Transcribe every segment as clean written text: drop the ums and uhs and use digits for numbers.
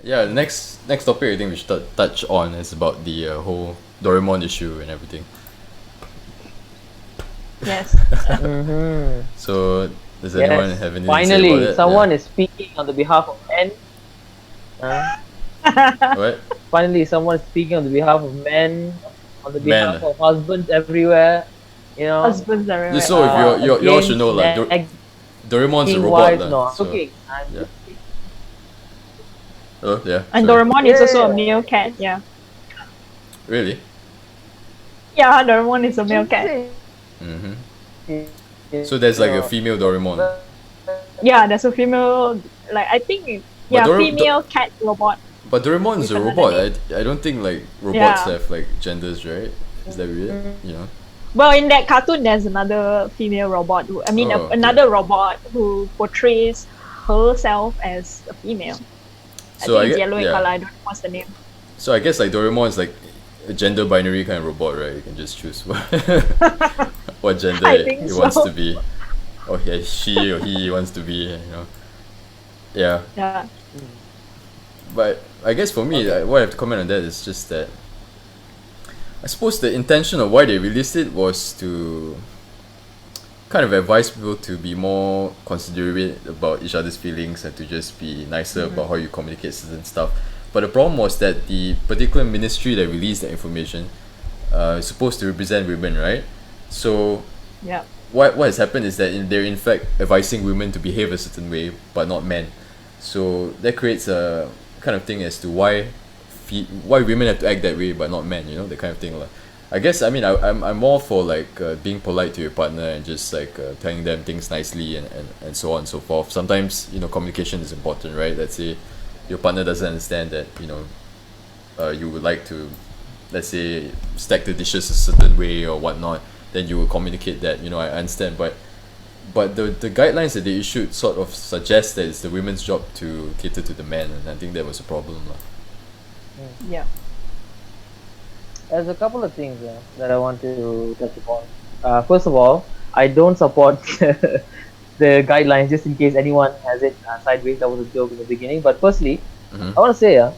Yeah, the next topic I think we should touch on is about the whole Doraemon issue and everything. Yes. Mm-hmm. So, does anyone Yes. have anything to say about Finally, it? someone is speaking on the behalf of men. Yeah. What? Finally, someone is speaking on the behalf of men, on the behalf Man. of husbands everywhere. You know, Husbands are Just right. so if you all should know like against Doraemon's a nagging robot wives. lah. No, I'm So joking. I'm yeah. joking. Oh yeah. And Sorry. Doraemon is also a Yeah. male cat. Yeah. Really? Yeah, Doraemon is a male cat. Mm-hmm. So there's like a female Doraemon. Yeah, there's a female. Like I think. Yeah, female cat robot. But Doraemon is a With robot. another I don't think like robots Yeah. have like genders, right? Is that weird? You know? Well, in that cartoon, there's another female robot. Okay. Another robot who portrays herself as a female. So I think it's get- yellow in yeah. color. I don't know what's the name. So I guess like Doraemon is like a gender binary kind of robot, right? You can just choose what gender I think he wants so. to be, or she or he wants to be. You know? Yeah. Yeah. But I guess for me, what I have to comment on that is just that I suppose the intention of why they released it was to kind of advise people to be more considerate about each other's feelings and to just be nicer about how you communicate certain stuff. But the problem was that the particular ministry that released the information is supposed to represent women, right? So Yeah. what has happened is that they're in fact advising women to behave a certain way, but not men. So that creates a kind of thing as to why women have to act that way, but not men. You know, that kind of thing. Like, I guess I'm all for like being polite to your partner and just like telling them things nicely and so on and so forth. Sometimes communication is important, right? Let's say your partner doesn't understand that you would like to, let's say, stack the dishes a certain way or whatnot, then you will communicate that. I understand, but the guidelines that they issued sort of suggest that it's the women's job to cater to the men, and I think that was a problem lah. Yeah. There's a couple of things that I want to touch upon. First of all, I don't support the guidelines, just in case anyone has it sideways. That was a joke in the beginning. But firstly, I want to say,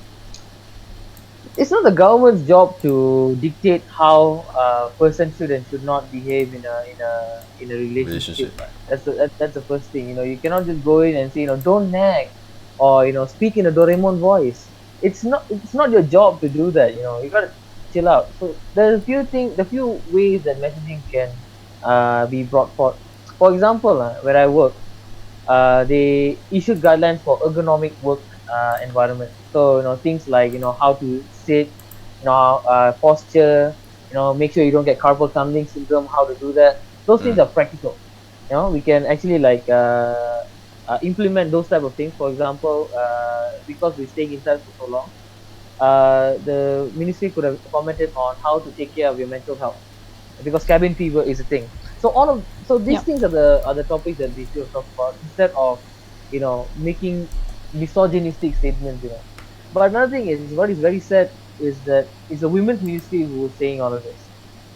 it's not the government's job to dictate how a person should and should not behave in a relationship. That's the first thing. You cannot just go in and say, don't nag, or speak in a Doraemon voice. It's not your job to do that. You gotta chill out. So there's a few ways that messaging can be brought forth. For example, where I work, they issued guidelines for ergonomic work environment. So things like how to sit, posture, make sure you don't get carpal tunnel syndrome, how to do that. Those things are practical. We can actually like implement those type of things. For example, because we're staying inside for so long, the ministry could have commented on how to take care of your mental health, because cabin fever is a thing. So these things are the topics that we should talk about, instead of making misogynistic statements. But another thing is, what is very sad is that it's the women's ministry who is saying all of this.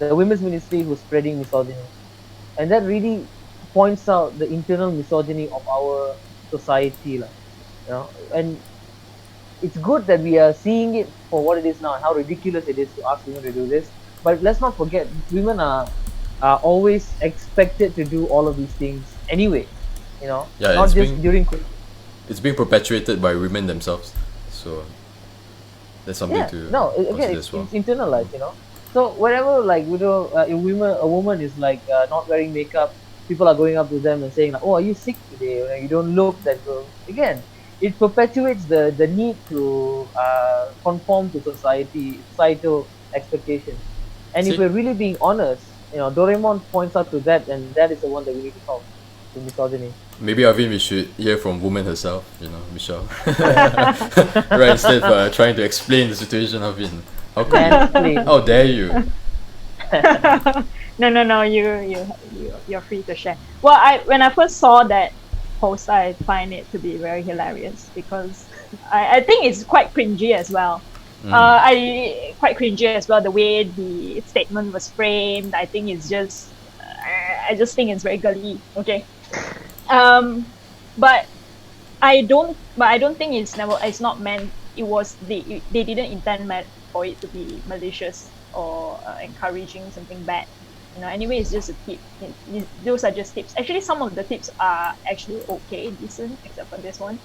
The women's ministry who's spreading misogyny, and that really points out the internal misogyny of our society, and it's good that we are seeing it for what it is now and how ridiculous it is to ask women to do this. But let's not forget, women are always expected to do all of these things anyway. Yeah, not just during. It's being perpetuated by women themselves, so that's something to again, it's internalized. So wherever like a woman is like not wearing makeup, people are going up to them and saying like, "Oh, are you sick today? You don't look that good." Again, it perpetuates the need to conform to societal expectations. And if we're really being honest, Doraemon points out to that, and that is the one that we need to solve, the misogyny. Maybe Arveent, we should hear from woman herself, Michelle. Right, instead of trying to explain the situation, Arveent. How dare you? No, you're free to share. Well, when I first saw that post, I find it to be very hilarious, because I think it's quite cringy as well. Quite cringy as well, the way the statement was framed. I think it's just I just think it's very girly. Okay. But I don't think it's not meant they didn't intend for it to be malicious or encouraging something bad. Anyway, it's just a tip. Those are just tips. Actually, some of the tips are actually okay, decent, except for this one.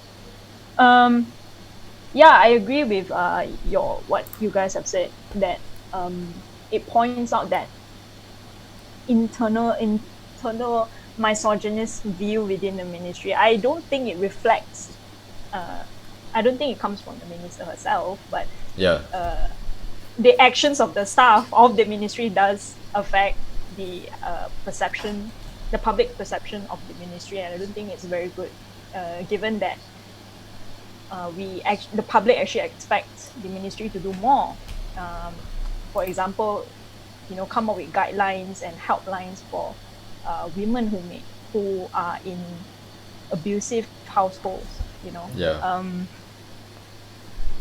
Yeah, I agree with what you guys have said, that it points out that internal misogynist view within the ministry. I don't think it reflects. I don't think it comes from the minister herself, but the actions of the staff of the ministry does affect the public perception of the ministry, and I don't think it's very good, given that the public actually expects the ministry to do more. For example, come up with guidelines and helplines for women who are in abusive households.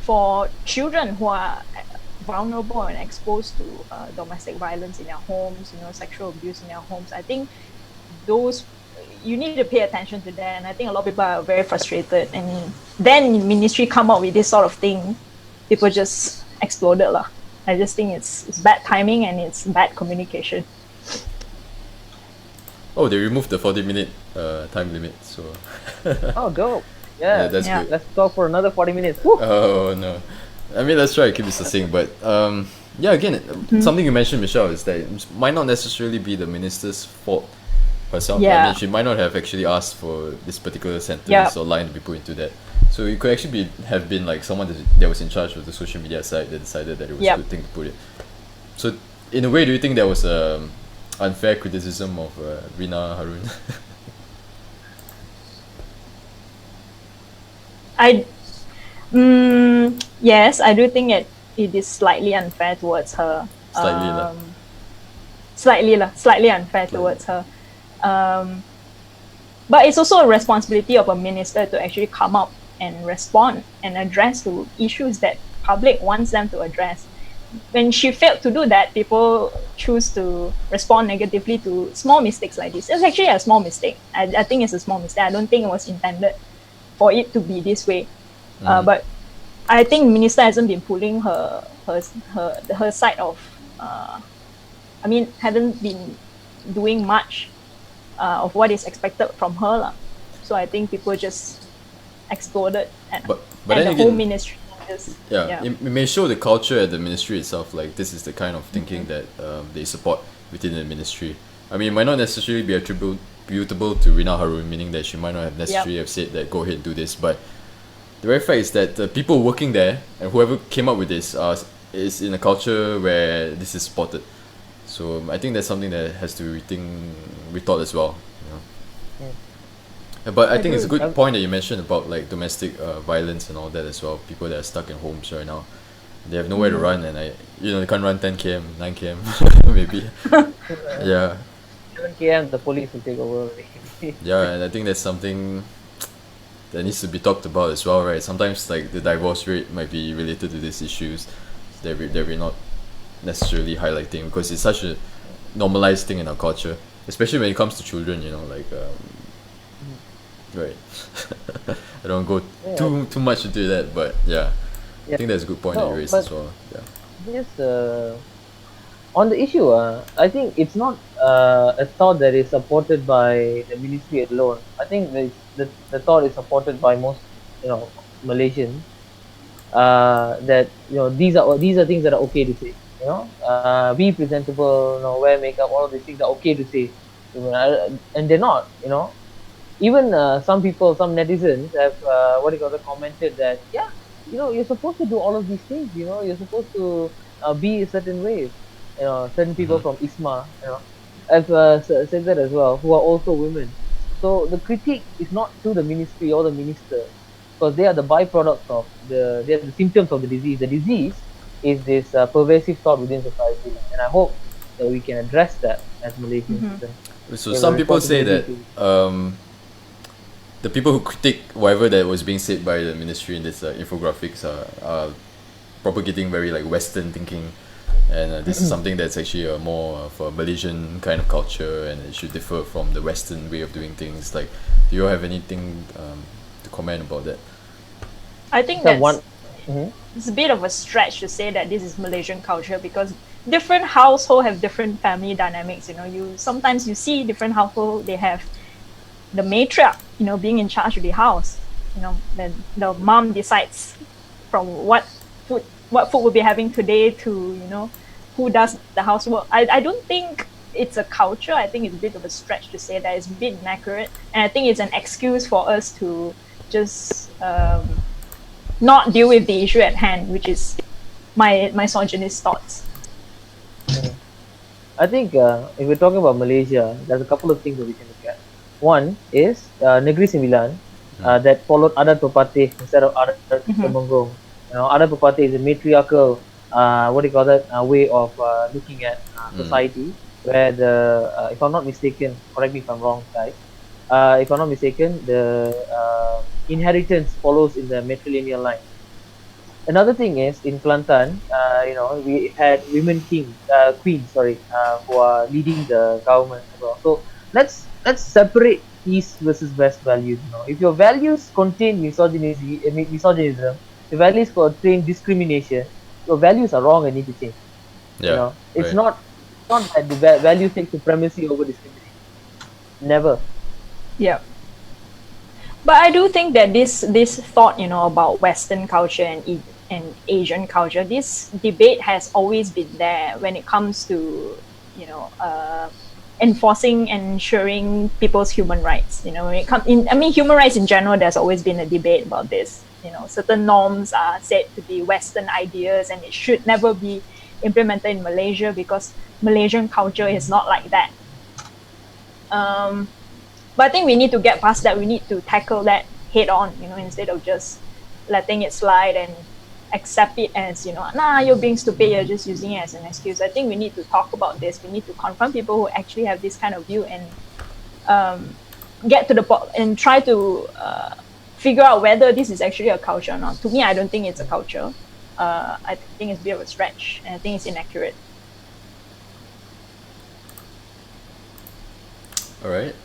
For children who are vulnerable and exposed to domestic violence in their homes, sexual abuse in their homes, I think those you need to pay attention to that. And I think a lot of people are very frustrated, and then ministry come up with this sort of thing, people just exploded lah. I just think it's bad timing and it's bad communication. Oh, they removed the 40-minute time limit, so oh, go. Yeah, that's good. Let's talk for another 40 minutes. Woo! Oh no, I mean, let's try to keep it succinct, but again, something you mentioned, Michelle, is that it might not necessarily be the minister's fault herself. I mean, she might not have actually asked for this particular sentence or line to be put into that. So it could actually have been like someone that was in charge of the social media side that decided that it was a good thing to put it. So in a way, do you think that was unfair criticism of Rina Harun? Yes, I do think it is slightly unfair towards her. Slightly unfair towards her. But it's also a responsibility of a minister to actually come up and respond and address to issues that public wants them to address. When she failed to do that, people choose to respond negatively to small mistakes like this. It's actually a small mistake. I think it's a small mistake. I don't think it was intended for it to be this way. But I think minister hasn't been pulling her side of, hadn't been doing much of what is expected from her lah. So I think people just exploded and the whole ministry just, it may show the culture at the ministry itself, like this is the kind of thinking that they support within the ministry. I mean, it might not necessarily be attributable to Rina Harun, meaning that she might not have necessarily have said that go ahead and do this, but the very fact is that the people working there and whoever came up with this is in a culture where this is supported. So I think that's something that has to be rethought as well. But I think it's a good point that you mentioned about like domestic violence and all that as well. People that are stuck in homes right now, they have nowhere to run, and they can't run 10 km, 9 km, maybe. 7 km, the police will take over. And I think that's something that needs to be talked about as well, right? Sometimes like the divorce rate might be related to these issues that we're not necessarily highlighting, because it's such a normalized thing in our culture, especially when it comes to children, right. I don't go too much into that, but I think that's a good point that you raised as well. Yes, on the issue, I think it's not a thought that is supported by the ministry alone. I think the thought is supported by most Malaysians, that these are things that are okay to say. Be presentable, wear makeup, all of these things are okay to say, and they're not. Even some people, some netizens have commented that you're supposed to do all of these things. You're supposed to be a certain way. Certain people from ISMA, have said that as well, who are also women. So the critique is not to the ministry or the minister, because they are the byproducts of they are the symptoms of the disease. The disease is this pervasive thought within society, and I hope that we can address that as Malaysians. So some people say that the people who critique whatever that was being said by the ministry in this infographics are propagating very like Western thinking, and this is something that's actually more of a Malaysian kind of culture, and it should differ from the Western way of doing things. Like, do you have anything to comment about that? I think that's it's a bit of a stretch to say that this is Malaysian culture, because different household have different family dynamics. You sometimes you see different household, they have the matriarch, being in charge of the house. Then the mom decides from what food we'll be having today to, who does the housework. I don't think it's a culture. I think it's a bit of a stretch to say that. It's a bit inaccurate, and I think it's an excuse for us to just not deal with the issue at hand, which is my misogynist thoughts. I think if we're talking about Malaysia, there's a couple of things that we can look at. One is Negeri Sembilan, that followed Adat Pepatih instead of Adat Temenggung. Adat Pepatih is a matriarchal, way of looking at society, where if I'm not mistaken, correct me if I'm wrong, guys. If I'm not mistaken, the inheritance follows in the matrilineal line. Another thing is in Kelantan, we had queens, who are leading the government as well. So let's separate East versus West values. If your values contain misogynism, your values contain discrimination, your values are wrong and need to change. It's not that the values take supremacy over discrimination. Never. Yeah. But I do think that this thought, about Western culture and Asian culture, this debate has always been there when it comes to, enforcing and ensuring people's human rights. Human rights in general, there's always been a debate about this. Certain norms are said to be Western ideas, and it should never be implemented in Malaysia because Malaysian culture is not like that. But I think we need to get past that. We need to tackle that head on, instead of just letting it slide and accept it as, you're being stupid, you're just using it as an excuse. I think we need to talk about this. We need to confront people who actually have this kind of view and get to the point and try to figure out whether this is actually a culture or not. To me, I don't think it's a culture. I think it's a bit of a stretch, and I think it's inaccurate. All right.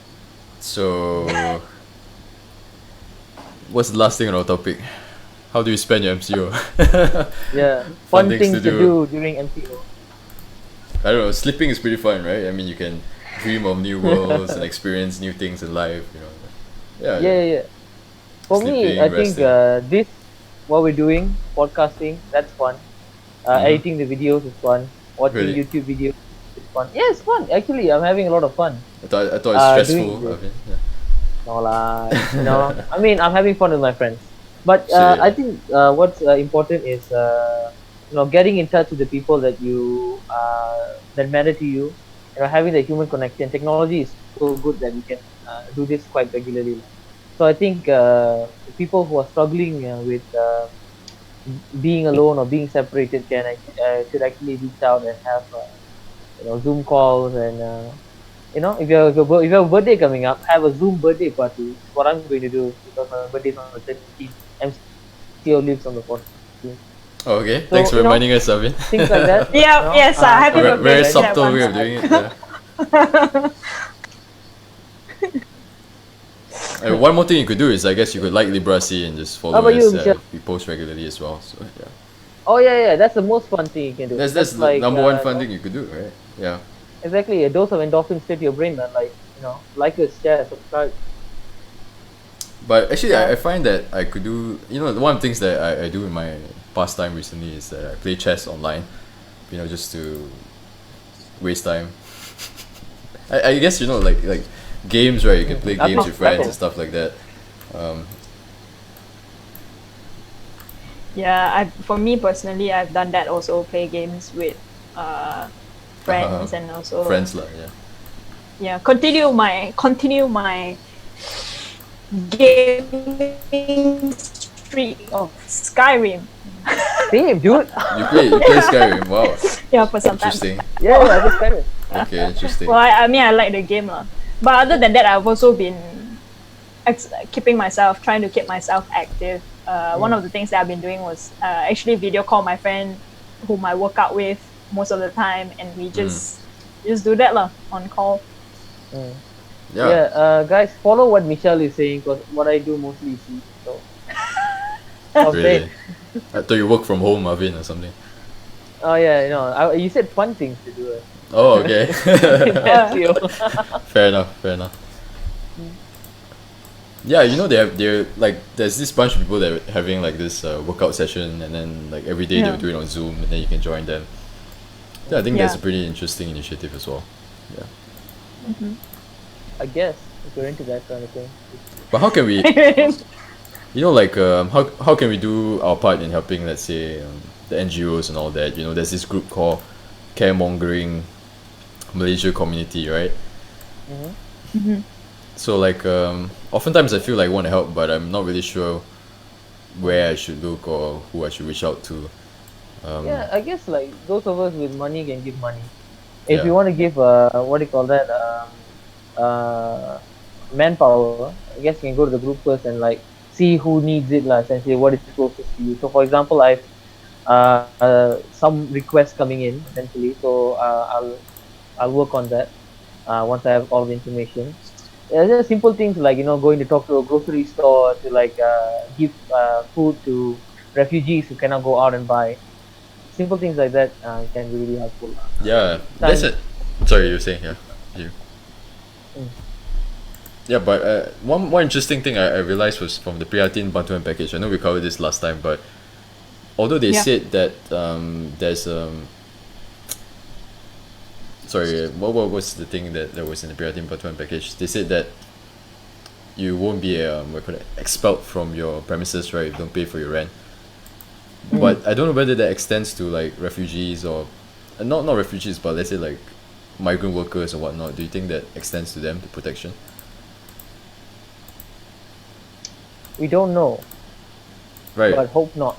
So, what's the last thing on our topic? How do you spend your MCO? Fun things to do during MCO. I don't know. Sleeping is pretty fun, right? I mean, you can dream of new worlds and experience new things in life. Yeah. For me, I think this, what we're doing, podcasting, that's fun. Editing the videos is fun. Watching YouTube videos is fun. Yeah, it's fun. Actually, I'm having a lot of fun. I thought it's stressful. No lah. I'm having fun with my friends. But I think what's important is getting in touch with the people that you that matter to you. Having the human connection. Technology is so good that we can do this quite regularly. So I think people who are struggling with being alone or being separated should actually reach out and have Zoom calls, and if you have a birthday coming up, have a Zoom birthday party. That's what I'm going to do, because my birthday is on the 13th. MCO lives on the 14th. Oh, okay. So, thanks for reminding us, Arveent. Things like that. Happy birthday. Very subtle way of doing it. One more thing you could do is, I guess you could like Liberasi and just follow us. We post regularly as well. So yeah. Oh yeah, that's the most fun thing you can do. That's the number one fun thing you could do, right? Yeah. Exactly. A dose of endorphins straight to your brain, man. Like us, share, subscribe. But actually, I find that I could do. One of the things that I do in my pastime recently is that I play chess online. Just to waste time. I guess like games, right? You can play games with friends and stuff like that. For me personally, I've done that also. Play games with friends and also friends lah. Yeah, continue my gaming streak of Skyrim. Same, dude. You play Skyrim. Wow. Yeah, for some time. Interesting. Yeah, I play Skyrim. Okay, interesting. Well, I like the game lah. But other than that, I've also been trying to keep myself active. One of the things that I've been doing was actually video call my friend whom I work out with most of the time, and we just do that lah on call. Guys, follow what Michelle is saying, because what I do mostly is sleep. So really? I thought you work from home, Arveent, or something. Oh yeah, you said fun things to do. Oh, okay. MCO. Fair enough. Fair enough. Yeah, they're like there's this bunch of people that are having like this workout session, and then like every day Yeah. they'll do it on Zoom, and then you can join them. Yeah, I think that's a Yeah. pretty interesting initiative as well. Yeah. I guess if you're into that kind of thing. But how can we, like how can we do our part in helping, let's say, the NGOs and all that? There's this group called Caremongering Malaysia Community, right? So like oftentimes I feel like I want to help, but I'm not really sure where I should look or who I should reach out to. Yeah, I guess like those of us with money can give money. If Yeah. you want to give what do you call that manpower, I guess you can go to the group first and like see who needs it, like essentially what is closest to you. So for example, I've some requests coming in essentially, so I'll work on that once I have all the information. Just simple things like going to talk to a grocery store to like give food to refugees who cannot go out and buy. Simple things like that can be really helpful. Yeah, that's it. Sorry, you were saying, yeah. You. Yeah, but one more interesting thing I realized was from the Prihatin Bantuan package. I know we covered this last time, but although they Yeah. said that there's sorry, what was the thing that was in the Prihatin Bantuan package? They said that you won't be expelled from your premises, right? If you don't pay for your rent. But I don't know whether that extends to like refugees or not refugees, but let's say like migrant workers or whatnot. Do you think that extends to them, the protection? We don't know, Right. but hope not.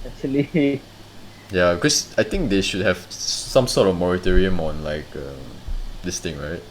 Actually, Yeah, because I think they should have some sort of moratorium on like this thing, right?